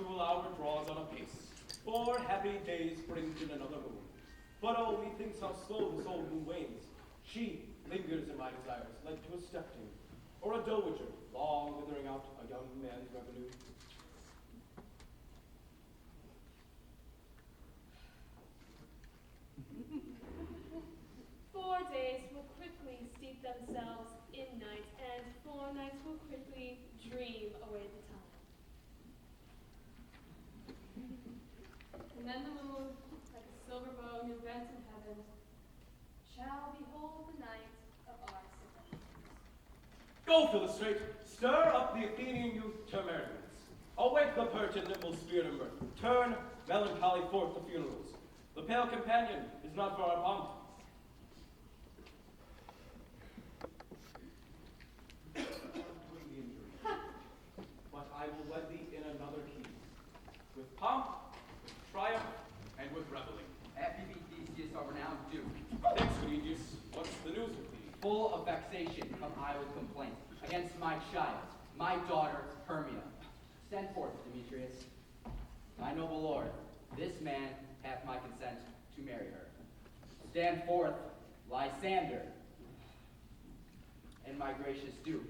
punctual hour draws on apace. 4 happy days brings in another moon. But oh, methinks how slow this old moon wanes. She lingers in my desires, like to a step-dame, or a dowager, long withering out a young man's revenue. Four days will quickly steep themselves in night, and 4 nights will quickly dream away the time. And then the moon, like a silver bow new bent in heaven, shall behold the night of our seductions. Go, Philostrate, stir up the Athenian youth Termarians. Awake the pert and nimble spirit of mirth. Turn melancholy forth the funerals. The pale companion is not for our pomp. But I will wed thee in another key, with pomp, with triumph, and with reveling. After you beat Theseus, our renowned Duke, Thanks, Aeneas. What's the news with thee? full of vexation, come I with complaint against my child, my daughter Hermia. Send forth, Demetrius. My noble lord, this man hath my consent to marry her. Stand forth, Lysander, and my gracious Duke.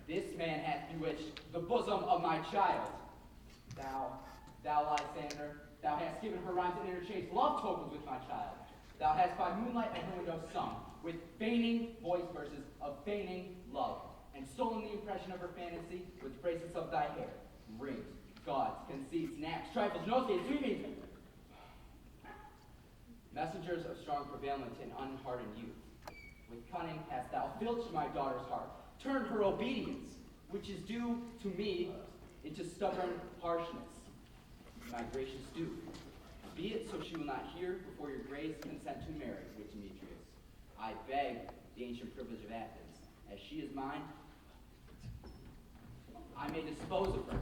This man hath bewitched the bosom of my child. Thou, Lysander, thou hast given her rhymes and interchanged love tokens with my child. Thou hast by moonlight at her window sung, with feigning voice verses of feigning love, and stolen the impression of her fantasy with bracelets of thy hair, rings, gauds, conceits, knacks, trifles, nosegays, sweepings. Messengers of strong prevailment and unhardened youth. With cunning hast thou filched my daughter's heart, turned her obedience, which is due to me, into stubborn harshness. My gracious Duke, be it so she will not hear before your grace consent to marry with Demetrius. I beg the ancient privilege of Athens, as she is mine, I may dispose of her,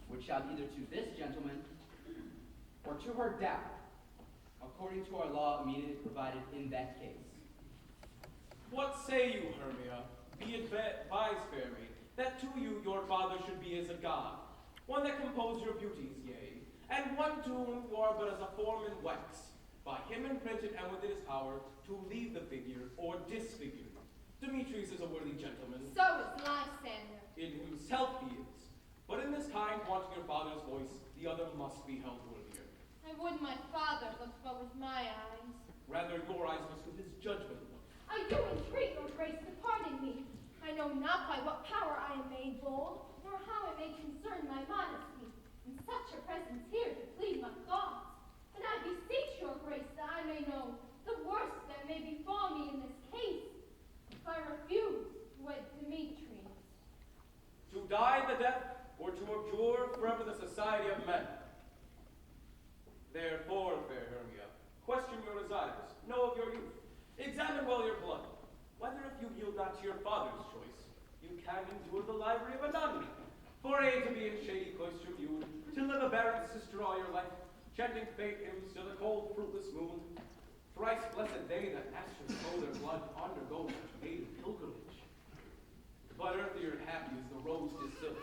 which shall be either to this gentleman or to her death, according to our law immediately provided in that case. What say you, Hermia? Be advised, fair maid, that to you your father should be as a god, one that composed your beauties, yea, and one to whom you are but as a form in wax, by him imprinted and within his power to leave the figure or disfigure. Demetrius is a worthy gentleman, So is Lysander. in himself he is, but in this kind, wanting your father's voice, the other must be held worthier. I would my father looked but with my eyes. Rather your eyes must with his judgment look. I do entreat your grace to pardon me. I know not by what power I am made bold, nor how it may concern my modesty, in such a presence here to plead my thoughts. And I beseech your grace that I may know the worst that may befall me in this case, if I refuse to wed Demetrius. To die the death, or to abjure forever the society of men. Therefore, fair Hermia, question your desires, know of your youth, examine well your blood, whether if you yield not to your father's choice, you can endure the livery of a nun. For aid to be in shady cloister viewed, to live a barren sister all your life, chanting faith hymns to the cold fruitless moon. Thrice blessed they that asters sow their blood, undergo such maiden pilgrimage. But earthier and happy is the rose distilled,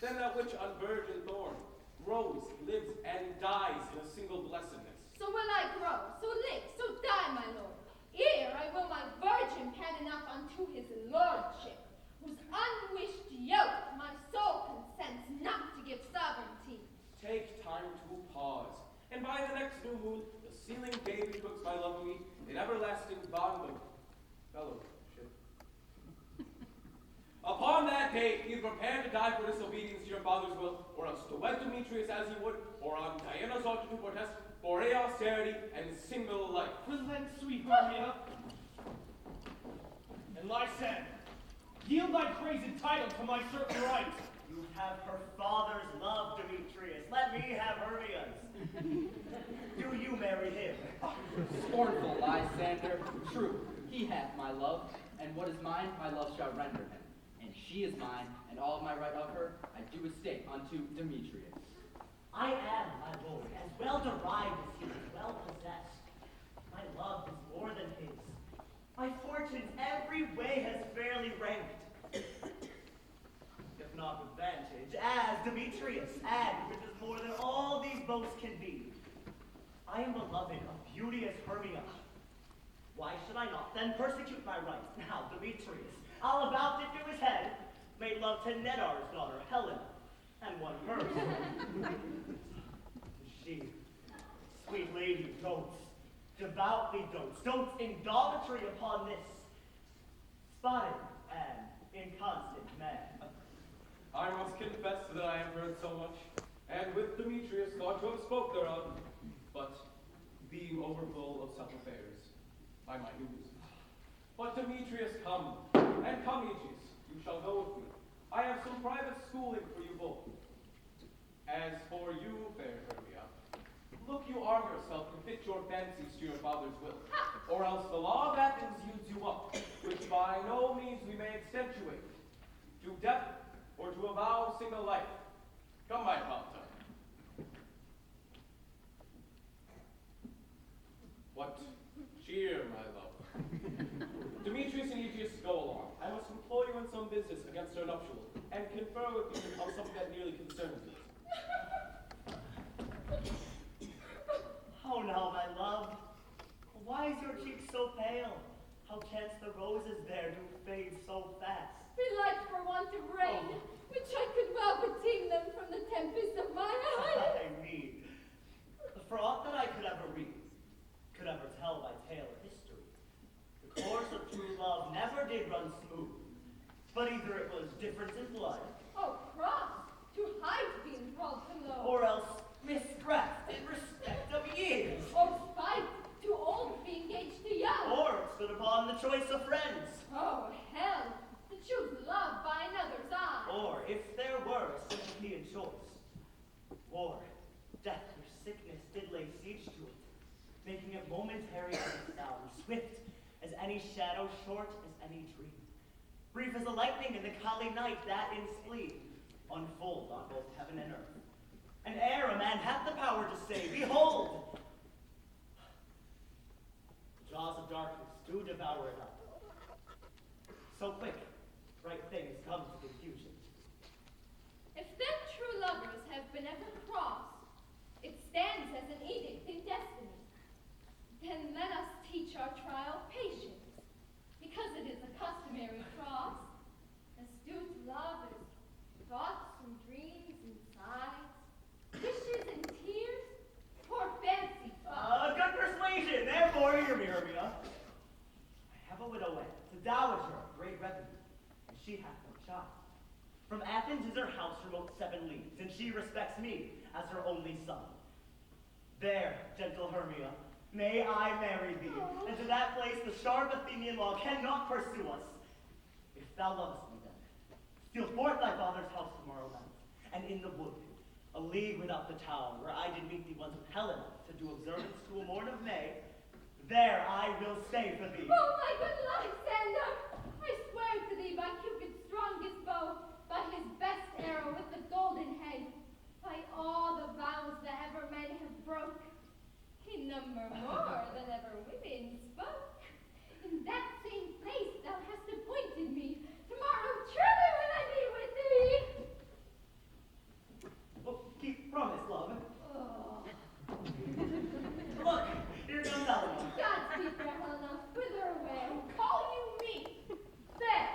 than that which unvirgin thorn grows, lives, and dies in a single blessedness. So will I grow, so live, so die, my lord. Ere I will my virgin hand enough unto his lordship, whose unwished yoke my soul consents not to give sovereignty. Take time to pause, and by the next new moon, the sealing day betwixt my love and me, in everlasting bond of fellowship. Upon that day, either prepare to die for disobedience to your father's will, or else to wed Demetrius as you would, or on Diana's altar to protest for a austerity and single life. Relent, sweet Hermia, and Lysander, yield thy praise entitled to my certain rights. You have her father's love, Demetrius. Let me have Hermia's. Do you marry him? Scornful Lysander, true, he hath my love, and what is mine, my love shall render him. And she is mine, and all of my right of her, I do estate unto Demetrius. I am, my lord, as well derived as he is well possessed. My love is more than his. My fortunes every way has fairly ranked. If not with vantage, as Demetrius, and which is more than boast can be. I am beloved of beauteous Hermia. Why should I not then persecute my rights? Now Demetrius, all about it to his head, made love to Nedar's daughter, Helena, and won her. She, sweet lady, dotes, devoutly dotes in idolatry upon this spotted and inconstant man. I must confess that I have heard so much, and with Demetrius thought to have spoke thereof, but being overfull of self-affairs, I might lose. But Demetrius, come, and come, Aegeus, you shall go with me. I have some private schooling for you both. As for you, fair Hermia, look you arm yourself and fit your fancies to your father's will, or else the law of Athens yields you up, which by no means we may accentuate, to death or to a vow single life. Come, my Palatine. What cheer, my love. Demetrius and Aegeus, go along. I must employ you in some business against our nuptials, and confer with you on something that nearly concerns us. Oh, now, my love, why is your cheek so pale? How chance the roses there do fade so fast? Belike for want of rain, which I could well redeem them from the tempest of my eyes. I mean, for aught that I could ever read, could ever tell by tale of history, the course of true love never did run smooth, but either it was difference in blood, Oh, cross, to hide to be enthralled to love. or else misdressed in respect of years, Or spite, too old to be engaged to young. or it stood upon the choice of friends, Oh, hell, to choose love by another's eye. or if there were a sympathy in choice, war, death, or sickness did lay siege to it, making it momentary as a sound, swift as any shadow, short as any dream, brief as the lightning in the Kali night that in spleen unfold on both heaven and earth. And ere a man hath the power to say, behold, the jaws of darkness do devour it up. So quick, right things come to confusion. If then true lovers have been ever crossed, it stands as an edict in destiny. Then let us teach our trial patience, because it is a customary cross. Astute lovers, thoughts and dreams and sighs, wishes and tears, for fancy. Good persuasion, therefore hear me, Hermia. I have a widow aunt, the dowager of great revenue, and she hath no child. From Athens is her house remote 7 leagues, and she respects me as her only son. There, gentle Hermia, may I marry thee, and to that place the sharp Athenian law cannot pursue us. If thou lovest me then, steal forth thy father's house tomorrow night, and in the wood, a league without the town, where I did meet thee once with Helena, to do observance to a morn of May, there I will stay for thee. Oh, my good Lysander, I swear to thee by Cupid's strongest bow, by his best arrow with the golden head, by all the vows that ever men have broke, in number more than ever women spoke. In that same place thou hast appointed me, tomorrow truly will I be with thee. Oh, keep promise, love. Oh, Look, here comes Helena. Godspeed, fair Helena, whither away? Call you me? There.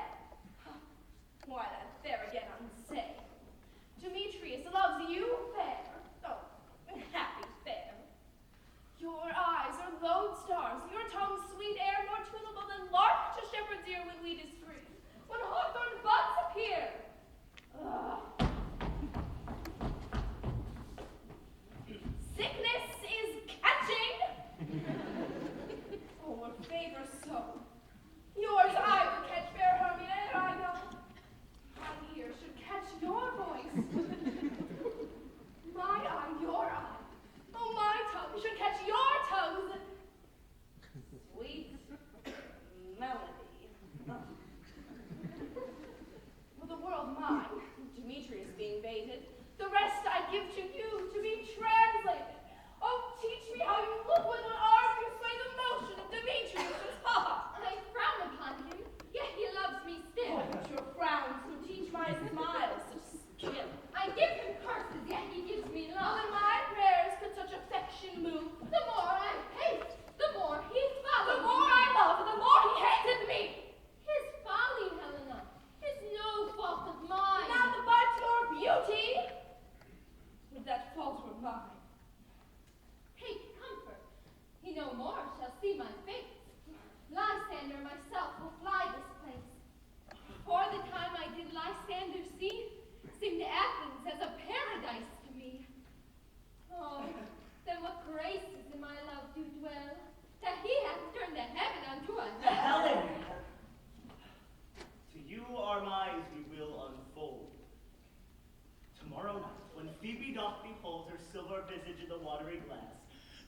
Why, that fair again unsay. Demetrius loves you fair. Oh, happy fair. Your eyes are lodestars, your tongue sweet air, more tunable than lark to shepherd's ear when weed is free. When hawthorn buds appear. Sickness is catching. Or favor so. Yours I will catch, fair Hermia, ere I go. My ear should catch your voice. My eye, your eye. Oh, my tongue should catch your tongue's sweet melody.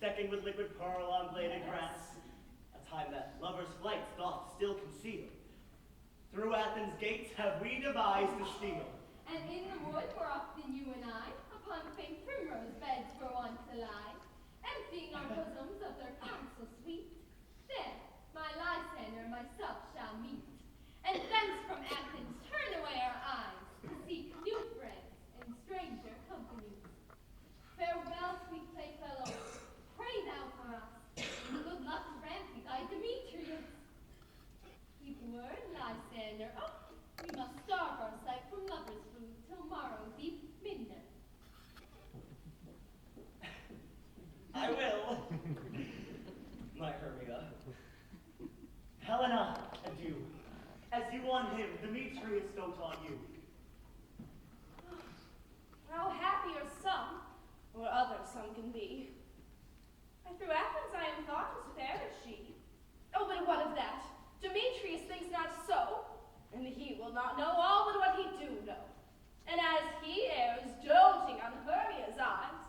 decking with liquid pearl on bladed grass, a time that lovers' flights doth still conceal. Through Athens' gates have we devised to steal. And in the wood where often you and I, upon faint primrose beds were wont to lie, emptying our bosoms of their counsel sweet. There, my Lysander myself shall meet, and thence from Athens turn away our eyes, to seek new friends and stranger companies. Farewell, sweet playfellow, pray thou for us, and good luck grant thee thy Demetrius. Keep word, Lysander, oh, we must starve our sight from lovers' food till morrow deep midnight. I will, my Hermia. Helena, adieu. As you on him, Demetrius dote on you. How happy are some, or others some can be. And through Athens I am thought as fair as she. Oh, but what of that? Demetrius thinks not so, and he will not know all but what he do know. And as he errs doting on Hermia's eyes,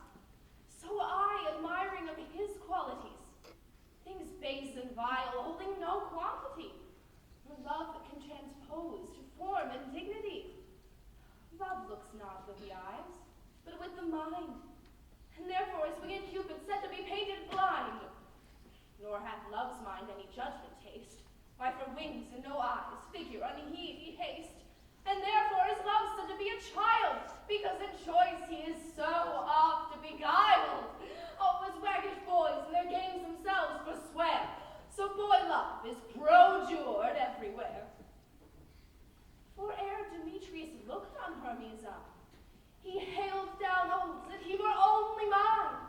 so I admiring of his qualities, things base and vile, holding no quantity, nor love that can transpose to form and dignity. Love looks not with the eyes, but with the mind, and therefore is wicked Cupid said to be painted blind. Nor hath love's mind any judgment taste, why for wings and no eyes, figure unheed he haste, and therefore is love said to be a child, because in choice he is so oft beguiled. Oh, as waggish boys in their games themselves forswear, so boy love is projured everywhere. For ere Demetrius looked on Hermia's eye, he hailed down oaths that he were only mine.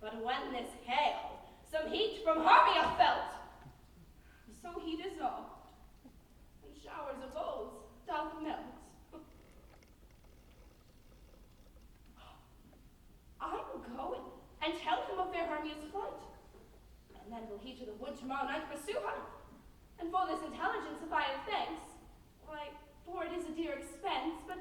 But when this hail some heat from Hermia felt, so he dissolved, and showers of oaths doth melt. I will go and tell him of fair Hermia's flight, and then will he to the wood tomorrow night pursue her. And for this intelligence, if I have thanks, why, for it is a dear expense, but